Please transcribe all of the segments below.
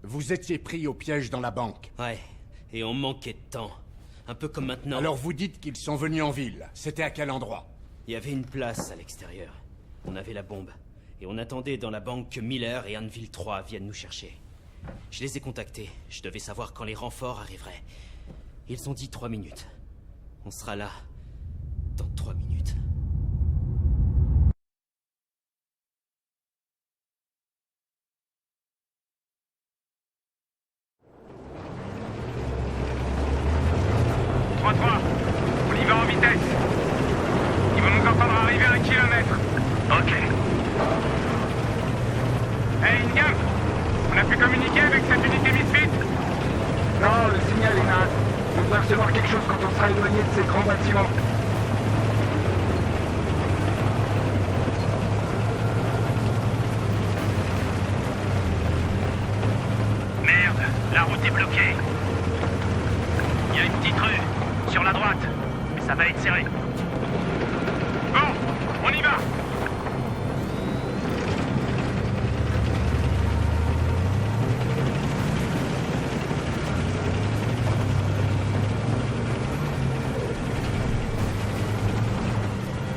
Vous étiez pris au piège dans la banque. Ouais, et on manquait de temps. Un peu comme maintenant. Alors vous dites qu'ils sont venus en ville. C'était à quel endroit? Il y avait une place à l'extérieur. On avait la bombe. Et on attendait dans la banque que Miller et Anvil 3 viennent nous chercher. Je les ai contactés. Je devais savoir quand les renforts arriveraient. Ils ont dit 3 minutes. On sera là dans 3 minutes. On y va en vitesse. Ils vont nous entendre arriver à 1 kilomètre. Ok. Hey, Ingham, on a pu communiquer avec cette unité Misfit? Non, le signal est naze. On devrait recevoir quelque chose quand on sera éloigné de ces grands bâtiments. Merde, la route est bloquée. Il y a une petite rue, sur la droite. Mais ça va être serré. Bon, on y va.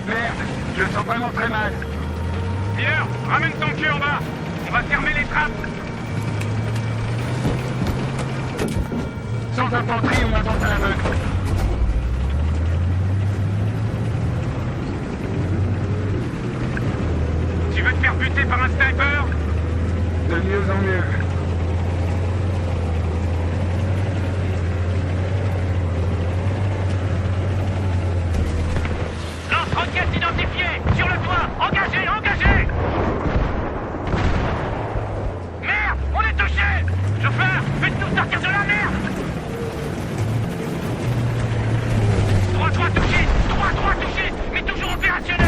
Merde, je le sens vraiment très mal. Miller, ramène ton cul en bas. On va fermer les trappes. Sans infanterie, on avance à l'aveugle. Tu veux te faire buter par un sniper? De mieux en mieux. Lance-roquette identifié. Sur le toit. Engagé, engagé. Merde, on est touché. Chauffeur, faites-nous sortir de la merde. 3 touchés. 3 touchés. Mais toujours opérationnel.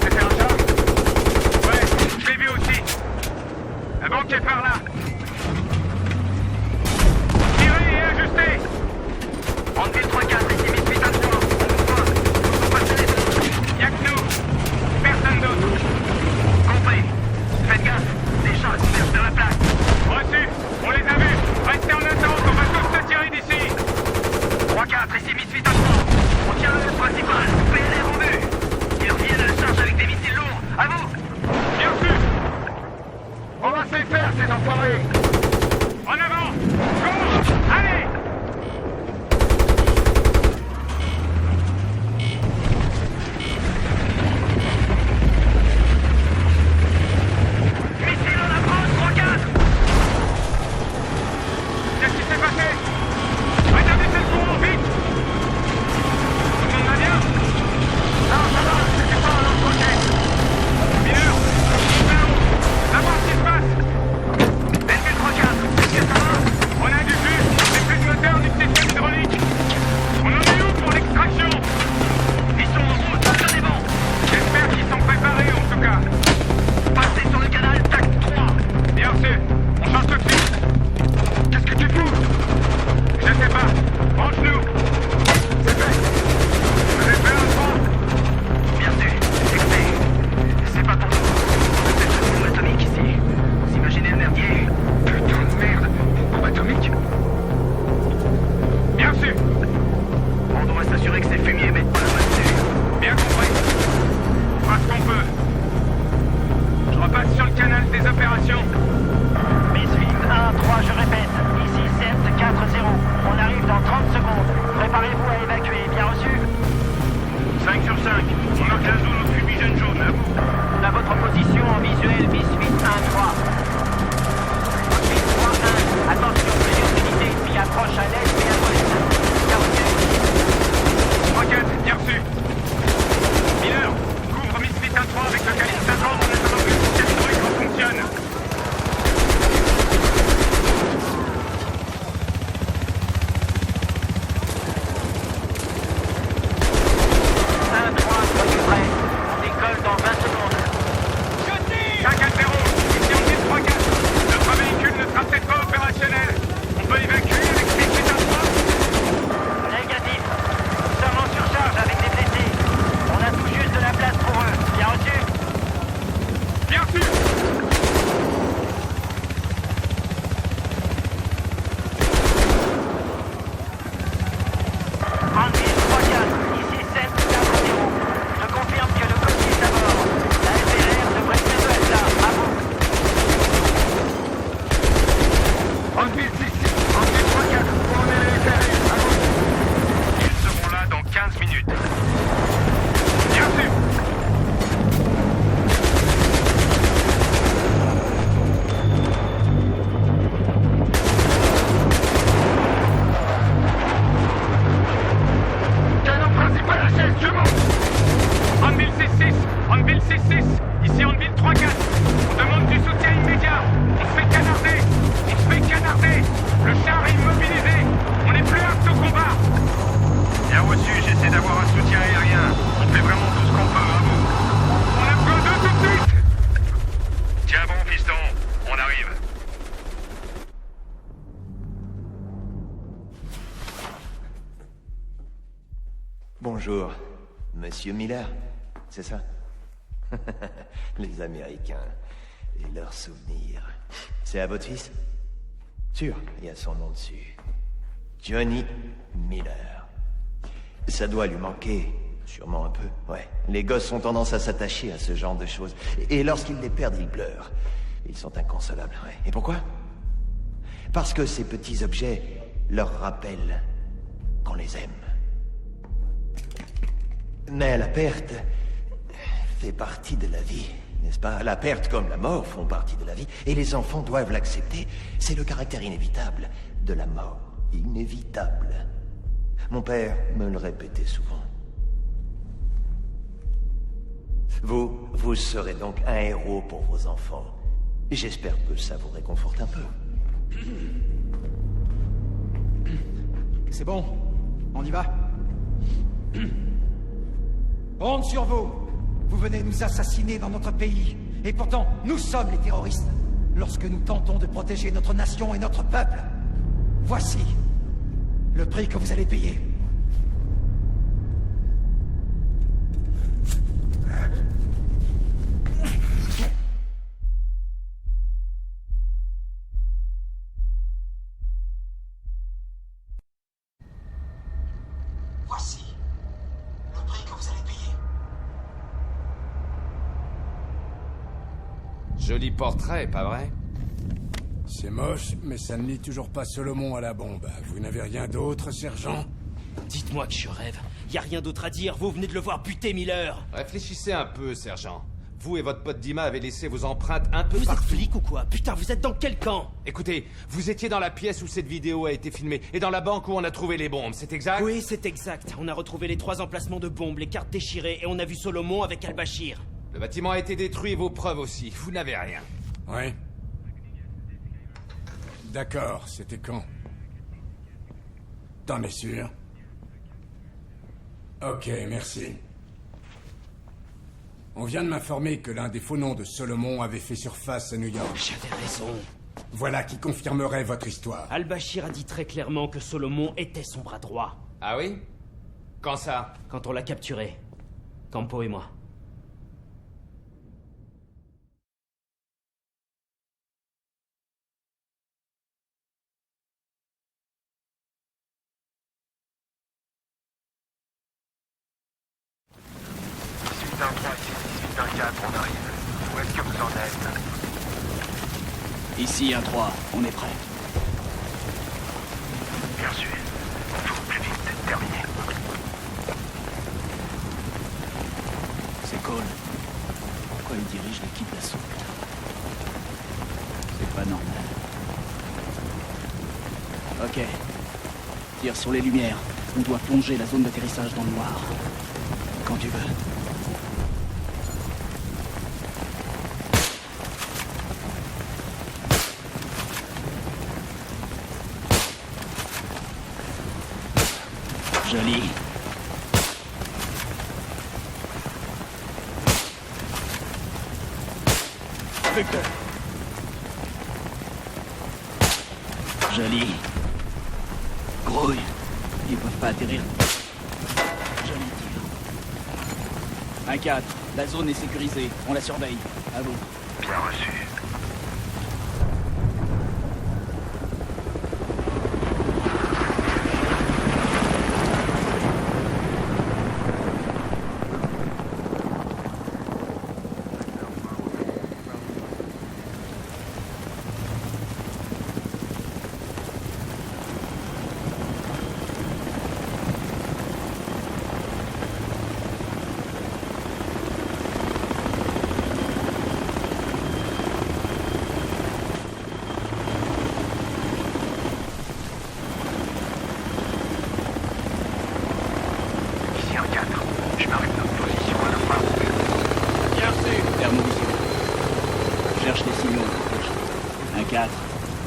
C'était un chat? Ouais, je l'ai vu aussi. La banque est par là. Tirez et ajustez. Enlevez 3-4 et c'est Misfit à 3. On passe les deux. Y'a que nous. Personne d'autre. Compris. Faites gaffe. Les chars convergent vers la place. Reçu. On les a vus. Restez en attente. On va tous se tirer d'ici. 3-4, ici Misfit à 3. On tient le principal. PLR en vue. Ils reviennent à la charge avec des missiles lourds. À vous. Bien sûr. On va se les faire, ces enfoirés. En avant. Gauche. Allez. Missile en approche, 3-4. Qu'est-ce qui s'est passé? Rétablissez le courant, vite. Tout le monde va bien? Non, ça va, c'était pas un lance-roquette. Miller, monte là-haut. Va voir ce qui se passe. Envil 15 minutes. Bien sûr. Canon principal à 16, je monte. Anvil 6-6, Anvil 6-6, ici Anvil 3-4. On demande du soutien immédiat. On se fait canarder. On se fait canarder. Le char est immobilisé. On n'est plus apte au combat. Bien reçu, j'essaie d'avoir un soutien aérien. On fait vraiment tout ce qu'on peut, à vous. On a besoin d'eux tout de suite. Tiens bon, fiston, on arrive. Bonjour, Monsieur Miller, c'est ça? Les Américains et leurs souvenirs. C'est à votre fils? Sûr, il y a son nom dessus. Johnny Miller. Ça doit lui manquer, sûrement un peu, ouais. Les gosses ont tendance à s'attacher à ce genre de choses. Et lorsqu'ils les perdent, ils pleurent. Ils sont inconsolables, ouais. Et pourquoi? Parce que ces petits objets leur rappellent qu'on les aime. Mais la perte fait partie de la vie, n'est-ce pas? La perte comme la mort font partie de la vie, et les enfants doivent l'accepter. C'est le caractère inévitable de la mort. Inévitable. Mon père me le répétait souvent. Vous serez donc un héros pour vos enfants. J'espère que ça vous réconforte un peu. C'est bon, on y va. Honte sur vous! Vous venez nous assassiner dans notre pays. Et pourtant, nous sommes les terroristes. Lorsque nous tentons de protéger notre nation et notre peuple. Voici le prix que vous allez payer. Voici le prix que vous allez payer. Joli portrait, pas vrai? C'est moche, mais ça ne lie toujours pas Solomon à la bombe. Vous n'avez rien d'autre, sergent? Dites-moi que je rêve. Y a rien d'autre à dire, vous venez de le voir buter Miller. Réfléchissez un peu, sergent. Vous et votre pote Dima avez laissé vos empreintes un peu Vous êtes partout. flic ou quoi? Putain, vous êtes dans quel camp? Écoutez, vous étiez dans la pièce où cette vidéo a été filmée et dans la banque où on a trouvé les bombes, c'est exact? Oui, c'est exact. On a retrouvé les 3 emplacements de bombes, les cartes déchirées, et on a vu Solomon avec Al-Bashir. Le bâtiment a été détruit et vos preuves aussi. Vous n'avez rien. Oui. D'accord, c'était quand? T'en es sûr? Ok, merci. On vient de m'informer que l'un des faux noms de Solomon avait fait surface à New York. J'avais raison. Voilà qui confirmerait votre histoire. Al-Bashir a dit très clairement que Solomon était son bras droit. Ah oui? Quand ça? Quand on l'a capturé. Campo et moi. On arrive. Où est-ce que vous en êtes? Ici, 1-3, on est prêt. Bien sûr. Il faut plus vite. Terminé. C'est Cole. Pourquoi il dirige l'équipe d'assaut? C'est pas normal. Ok. Tire sur les lumières. On doit plonger la zone d'atterrissage dans le noir. Quand tu veux. Joli. Victor. Joli. Grouille. Ils peuvent pas atterrir. Joli tir. 1-4. La zone est sécurisée. On la surveille. À vous. Bien reçu.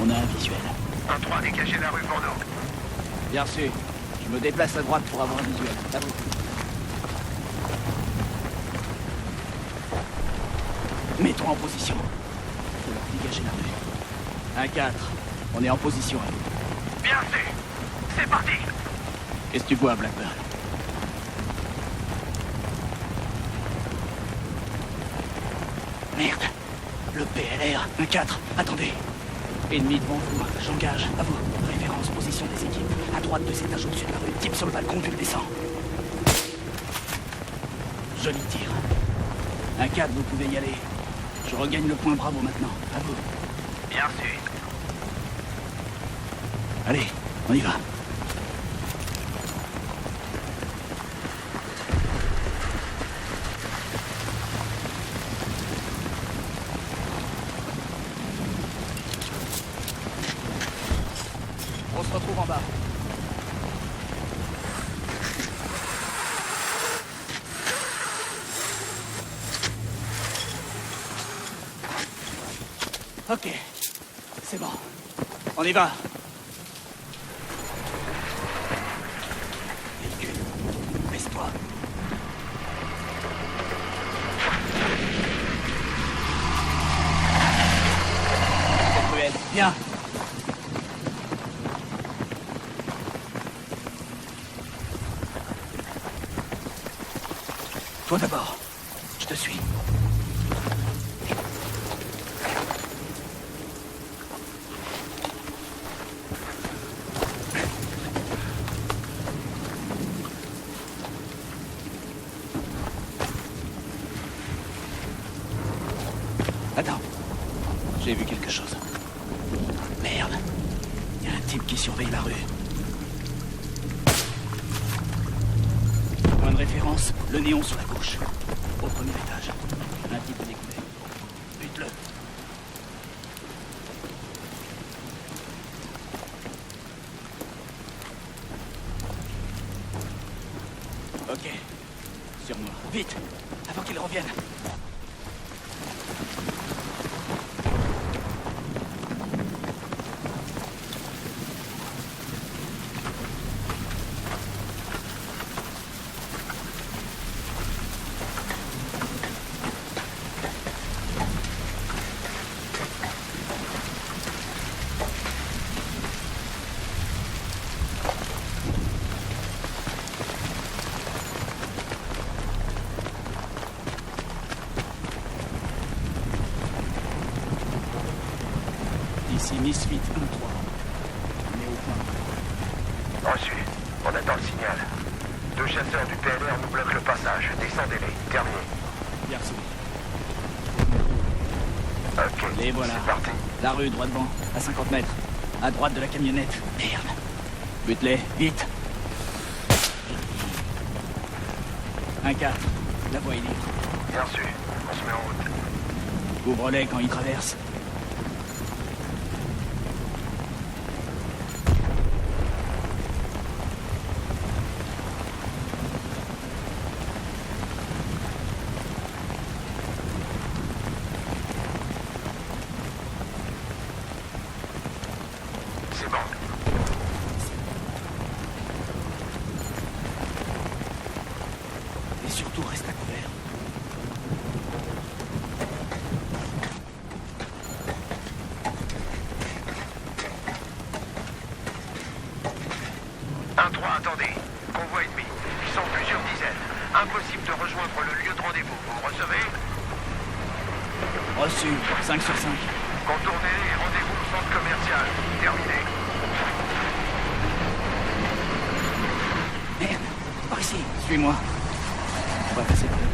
On a un visuel. 1-3, dégagez la rue pour nous. Bien reçu. Je me déplace à droite pour avoir un visuel. À vous. Mettons en position. Faut leur dégager la rue. 1-4. On est en position. Bien reçu. C'est parti. Qu'est-ce que tu vois, Blackburn? Merde. Le PLR. 1-4. Attendez. Ennemi devant vous. J'engage. À vous. Référence, position des équipes. À droite de cet étage au-dessus de la rue. Type sur le balcon, tu le descends. Joli tir. 1-4, vous pouvez y aller. Je regagne le point Bravo maintenant. À vous. Bien reçu. Allez, on y va. On se retrouve en bas. Ok, c'est bon. On y va. Véhicule, baisse-toi. C'est cruel. Viens. Toi d'abord. Je te suis. Attends. J'ai vu quelque chose. Merde. Il y a un type qui surveille la rue. Point de référence, le néon sur la gauche. Au premier étage. Un type est découvert. Bute-le. Ok. Sur moi. Vite. Avant qu'il revienne. Ici Misfit 1-3. On est au point. Reçu. On attend le signal. 2 chasseurs du PLR nous bloquent le passage. Descendez-les. Terminé. Bien reçu. Ok. Les voilà. C'est parti. La rue, droit devant, à 50 mètres. À droite de la camionnette. Merde. Bute-les, vite. 1-4. La voie est libre. Bien reçu. On se met en route. Couvre-les quand ils traversent. C'est bon. Et surtout, reste à couvert. Attendez. Convoi ennemi. Ils sont plusieurs dizaines. Impossible de rejoindre le lieu de rendez-vous. Vous me recevez? Reçu. 5 sur 5. Contournez-les et rendez-vous au centre commercial. Terminé. Merde. Par ici. Suis-moi. On va passer par le bas.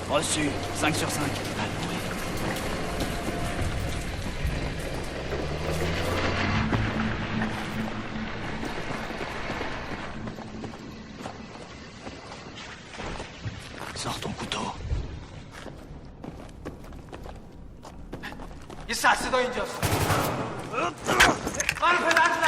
Reçu. 5 sur 5. 사스도 인졌어. 말을 안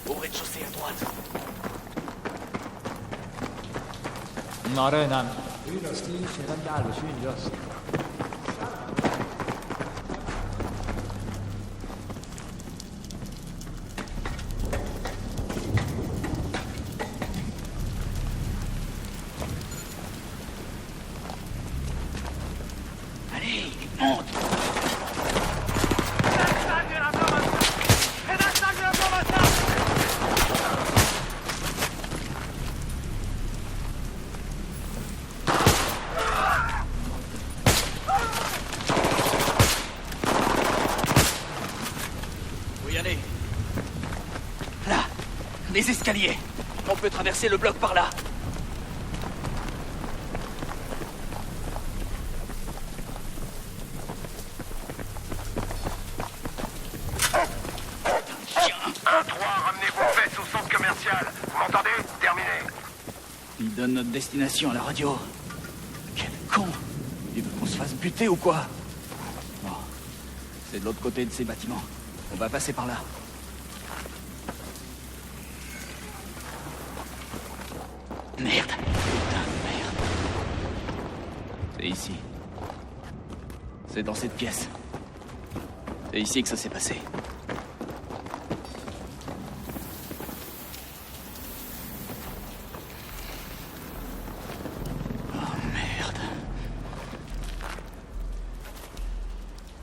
Au rez-de-chaussée à droite. ناره راستی شدن دروشی اینجاست. Allez, monte. Les escaliers. On peut traverser le bloc par là. Ramenez vos fesses au centre commercial. Vous m'entendez? Terminé. Il donne notre destination à la radio. Quel con. Il veut qu'on se fasse buter ou quoi? Bon. C'est de l'autre côté de ces bâtiments. On va passer par là. Merde. Putain de merde. C'est ici. C'est dans cette pièce. C'est ici que ça s'est passé. Oh merde.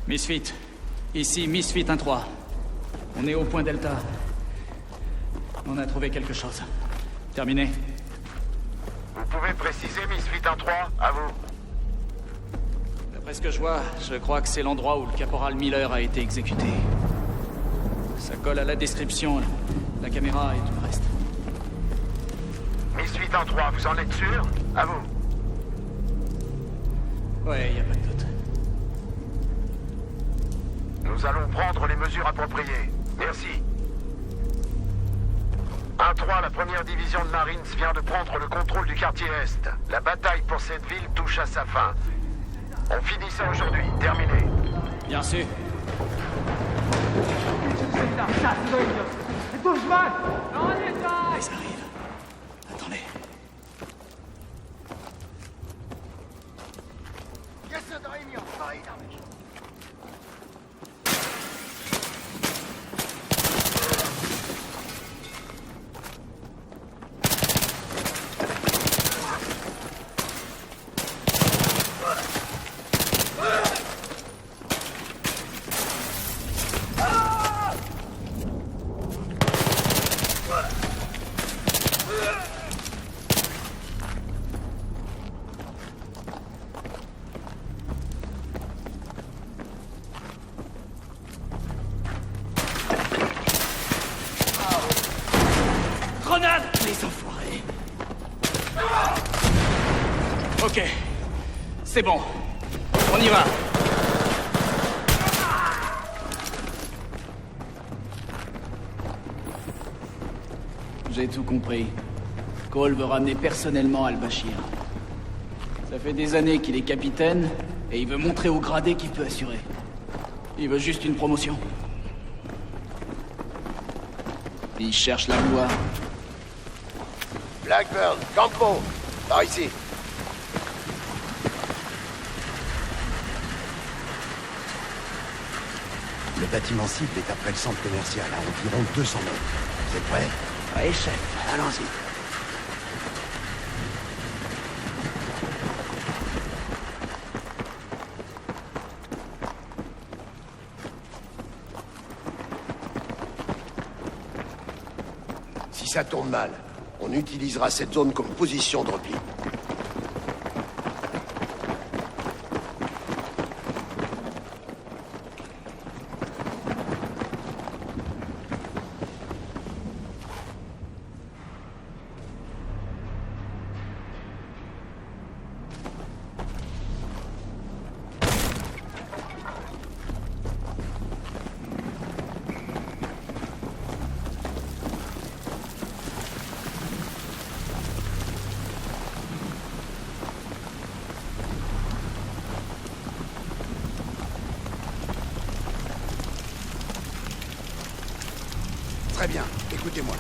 Misfit. Ici, Misfit 1-3. On est au point Delta. On a trouvé quelque chose. Terminé. Vous pouvez préciser, Misfit 1-3? À vous. D'après ce que je vois, je crois que c'est l'endroit où le caporal Miller a été exécuté. Ça colle à la description, la caméra et tout le reste. Misfit 1-3, vous en êtes sûr? À vous. Ouais, y a pas de doute. Nous allons prendre les mesures appropriées. Merci. 1-3, la première division de Marines vient de prendre le contrôle du quartier Est. La bataille pour cette ville touche à sa fin. On finit ça aujourd'hui. Terminé. Bien sûr. Ils arrivent. Attendez. Grenade! Les enfoirés. Ok. C'est bon. On y va. J'ai tout compris. Cole veut ramener personnellement Al-Bashir. Ça fait des années qu'il est capitaine, et il veut montrer au gradé qu'il peut assurer. Il veut juste une promotion. Il cherche la gloire. Blackburn, Campo, par ici. Le bâtiment cible est après le centre commercial, à environ 200 mètres. Vous êtes prêts? Oui, chef. Allons-y. Si ça tourne mal, on utilisera cette zone comme position de repli. Très bien, écoutez-moi.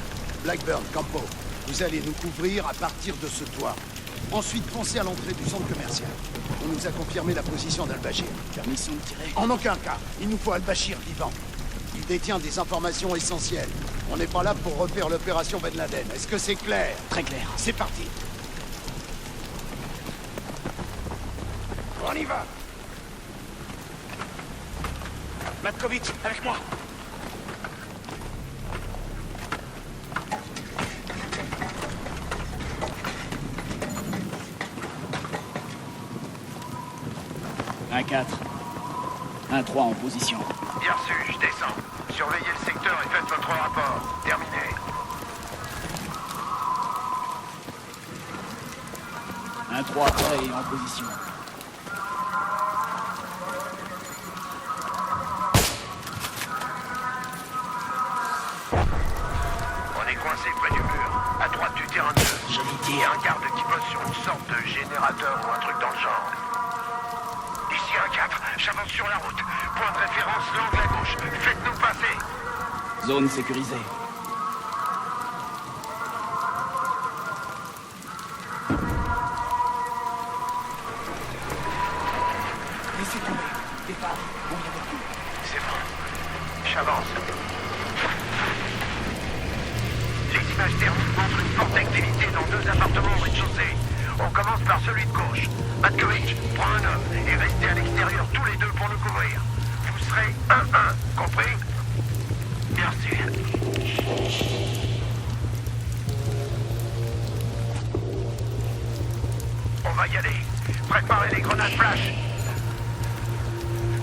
Blackburn, Campo, vous allez nous couvrir à partir de ce toit. Ensuite, foncez à l'entrée du centre commercial. On nous a confirmé la position d'Al-Bashir. Permission de tirer? En aucun cas, il nous faut Al-Bashir vivant. Il détient des informations essentielles. On n'est pas là pour refaire l'opération Ben Laden. Est-ce que c'est clair? Très clair. C'est parti. On y va. Matkovic, avec moi. Un 4. Un 3 en position. Bien reçu, je descends. Surveillez le secteur et faites votre rapport. Terminé. Un 3 prêt et en position. On est coincé près du mur, à droite du terrain de jeu. Joli Il y tir. a un garde qui bosse sur une sorte de générateur ou un truc dans le genre. Ici un 4, j'avance sur la route. Point de référence, l'angle à gauche. Faites-nous passer. Zone sécurisée. Laissez tomber. Départ. On y avec vous. C'est bon. J'avance. Les images thermiques montrent une forte activité dans 2 appartements au rez-de-chaussée. On commence par celui de gauche. Matkovic, prends un homme et restez à l'extérieur tous les deux pour nous couvrir. Vous serez 1-1, compris? Merci. On va y aller. Préparez les grenades flash.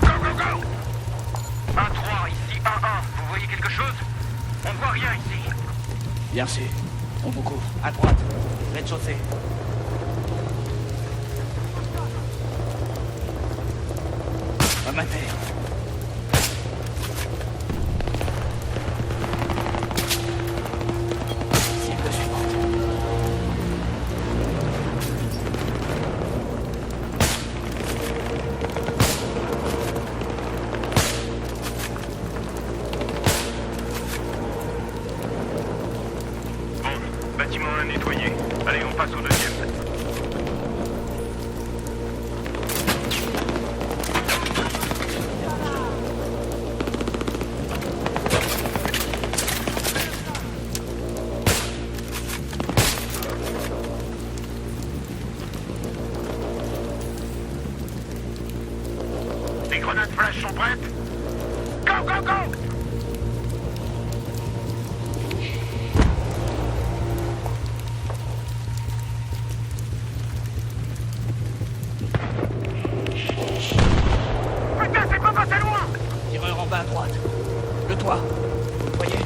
Go, go, go! 1-3, ici 1-1. Vous voyez quelque chose? On ne voit rien ici. Bien reçu. On vous couvre. À droite. Rez-de-chaussée. Homme à terre. Cible suivante. Bon, bâtiment 1 nettoyé. Allez, on passe au deuxième. Les grenades flash sont prêtes? Go, go, go! Putain, c'est pas passé loin! Tireur en bas à droite. Le toit. Vous le voyez?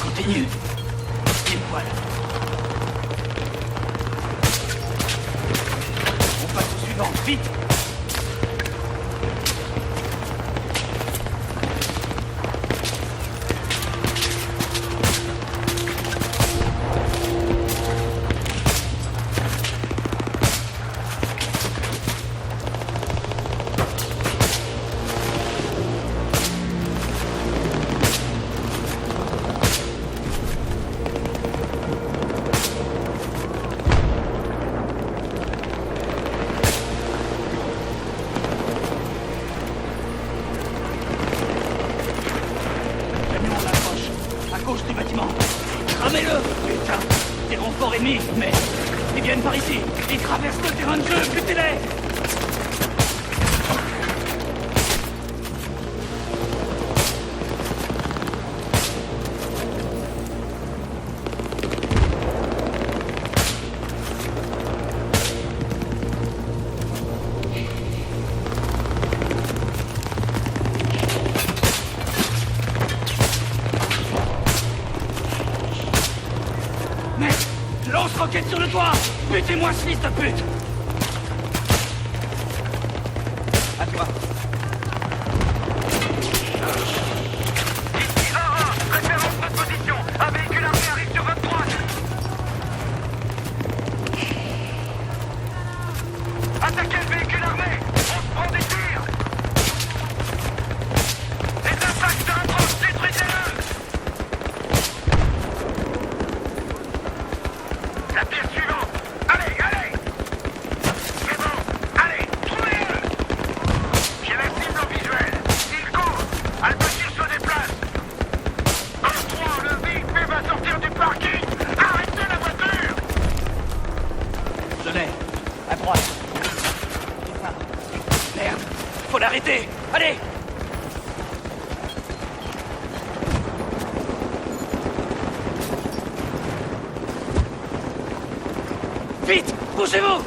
Continue. Pile poil. ennemis, mais ils viennent par ici. Ils traversent le terrain de jeu, butez-les! Lance-roquette sur le toit! Butez-moi ce fils de pute! À toi. Ici A1, référence votre position. Un véhicule armé arrive sur votre droite. Attaquez le véhicule armé! On se prend des tirs! Les impacts se rapprochent, détruisez-le! La pièce suivante! Allez, allez! C'est bon! Allez, trouvez-le! J'ai la cible en visuel! Il court! Al-Bashir se déplace! En 3, le véhicule va sortir du parking! Arrêtez la voiture! Je l'ai. À droite. Merde! Faut l'arrêter! Allez! Vite! Bougez-vous!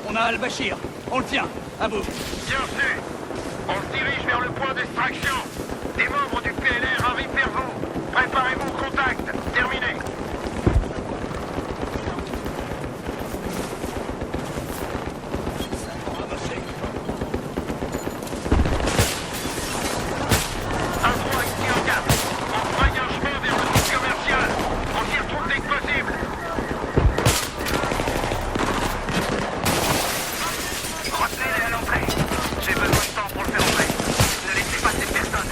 On a Al-Bashir. On le tient. À vous. Bien sûr! On se dirige vers le point d'extraction. Des membres du PLR arrivent vers vous. Préparez-vous au contact. Terminé. Un 3 ici en 4. On fraye un chemin vers le site commercial. On s'y retrouve dès que possible. Retenez-les à l'entrée. J'ai besoin de temps pour le faire entrer. Ne laissez passer personne.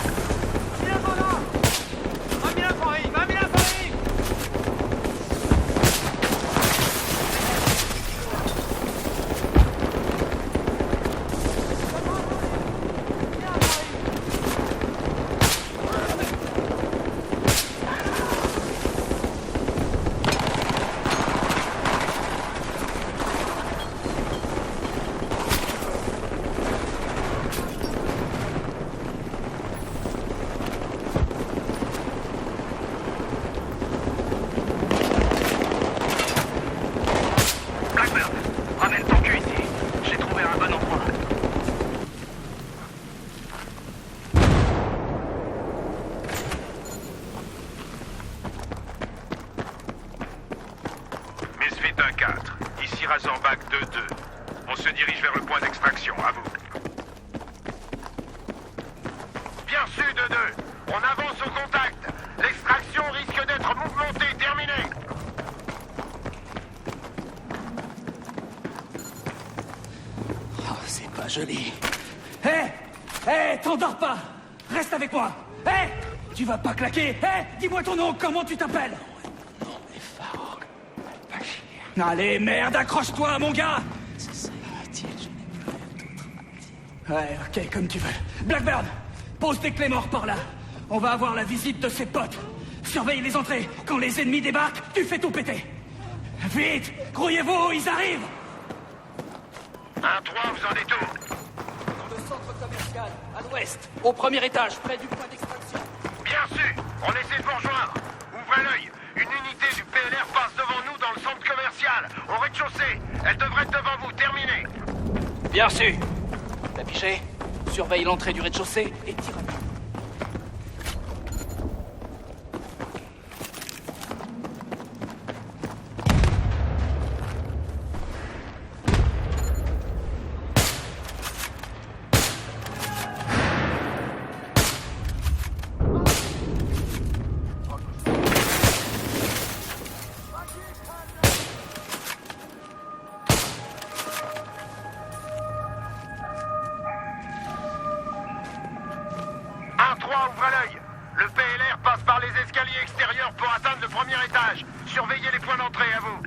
Blackbird, ramène ton cul ici. J'ai trouvé un bon endroit. Misfit 1-4, ici Razorback 2-2. On se dirige vers le point d'extraction, à vous. Bien sûr, 2-2. On avance au contact. L'extraction risque d'être mouvementée. Terminé. Oh, c'est pas joli. Hé! Hé, t'endors pas! Reste avec moi! Hé! Tu vas pas claquer! Hé! Dis-moi ton nom, comment tu t'appelles? Non, mais Farouk. Bashir. Allez, merde, accroche-toi, mon gars! C'est ça, Mathilde, je n'ai plus rien d'autre à dire. Ouais, ok, comme tu veux. Blackbird, pose tes clés morts par là. On va avoir la visite de ses potes. Surveille les entrées. Quand les ennemis débarquent, tu fais tout péter. Vite! Grouillez-vous, ils arrivent! 1-3, vous en êtes où? Dans le centre commercial, à l'ouest, au premier étage, près du point d'extraction. Bien sûr, on essaie de vous rejoindre. Ouvrez l'œil. Une unité du PLR passe devant nous dans le centre commercial, au rez-de-chaussée. Elle devrait être devant vous. Terminé. Bien sûr. T'as piché? Surveille l'entrée du rez-de-chaussée et tire à pied. Ouvrez l'œil. Le PLR passe par les extérieur pour atteindre le premier étage. Surveillez les points d'entrée, à vous.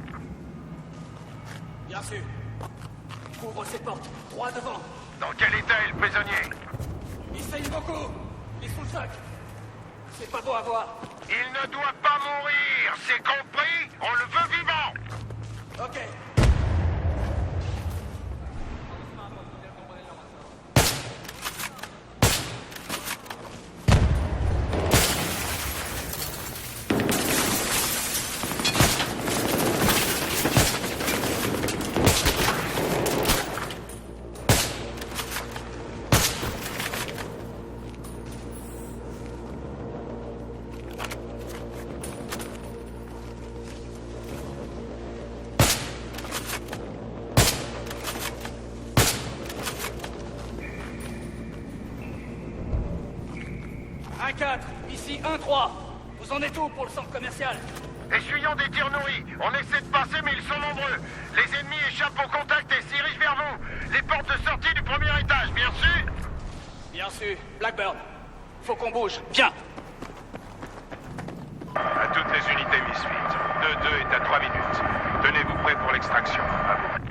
Bien sûr. Ouvre ces portes, droit devant. Dans quel état est le prisonnier? Il saigne beaucoup. Il est sous le choc. C'est pas beau à voir. Il ne doit pas mourir, c'est compris? On le veut vivant. Ok. Ici 1-3. Vous en êtes où pour le centre commercial? Essuyons des tirs nourris. On essaie de passer, mais ils sont nombreux. Les ennemis échappent au contact et se dirigent vers vous. Les portes de sortie du premier étage, bien sûr? Bien sûr. Blackburn. Faut qu'on bouge. Viens. À toutes les unités Misfit. 2-2 est à 3 minutes. Tenez-vous prêts pour l'extraction. À vous.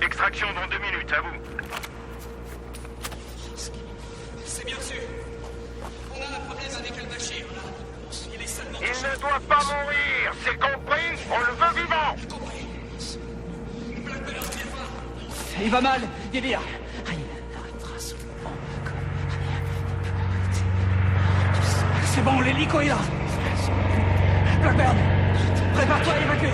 Extraction dans 2 minutes, à vous. C'est bien sûr. On a un problème avec Al-Bashir, là. Il est seulement... Il ne doit pas mourir, c'est compris? On le veut vivant. Compris. Blackburn, viens voir. Il va mal, délire. C'est bon, l'hélico est là. Blackburn, prépare-toi à évacuer.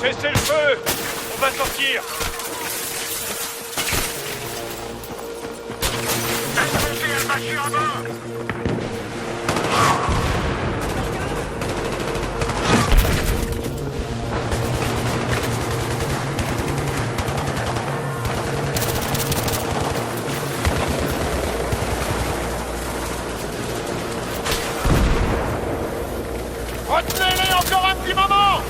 Cessez le feu! On va sortir! Explosez Al-Bashir à bord! Retenez-les encore un petit moment!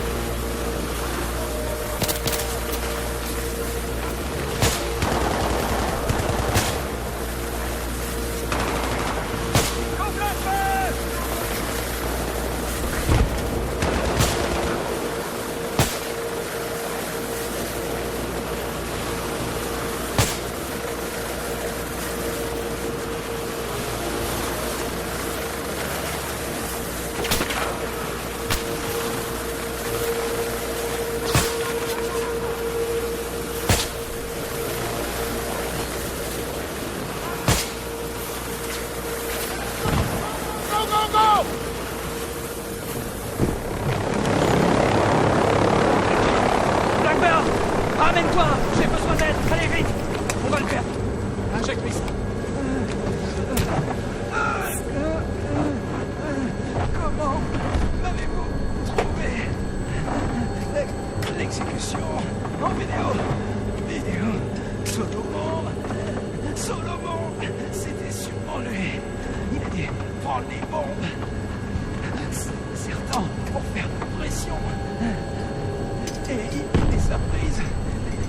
surprise.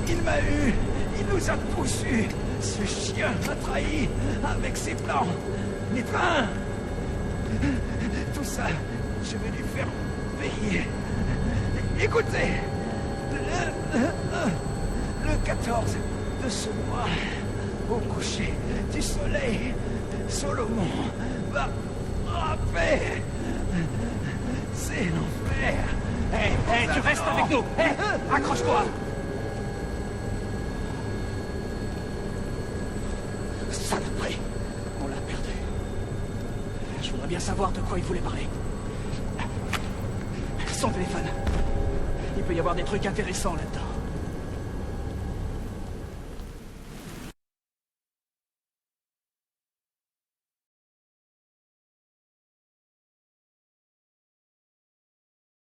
Il m'a eu. Il nous a tous eus. Ce chien m'a trahi avec ses plans. Les trains. Tout ça, je vais lui faire payer. Écoutez. Le 14 de ce mois, au coucher du soleil, Solomon va frapper. C'est l'enfer. Hé, tu restes avec nous. Hé, accroche-toi. Saloperie. On l'a perdu. Je voudrais bien savoir de quoi il voulait parler. Son téléphone. Il peut y avoir des trucs intéressants là-dedans.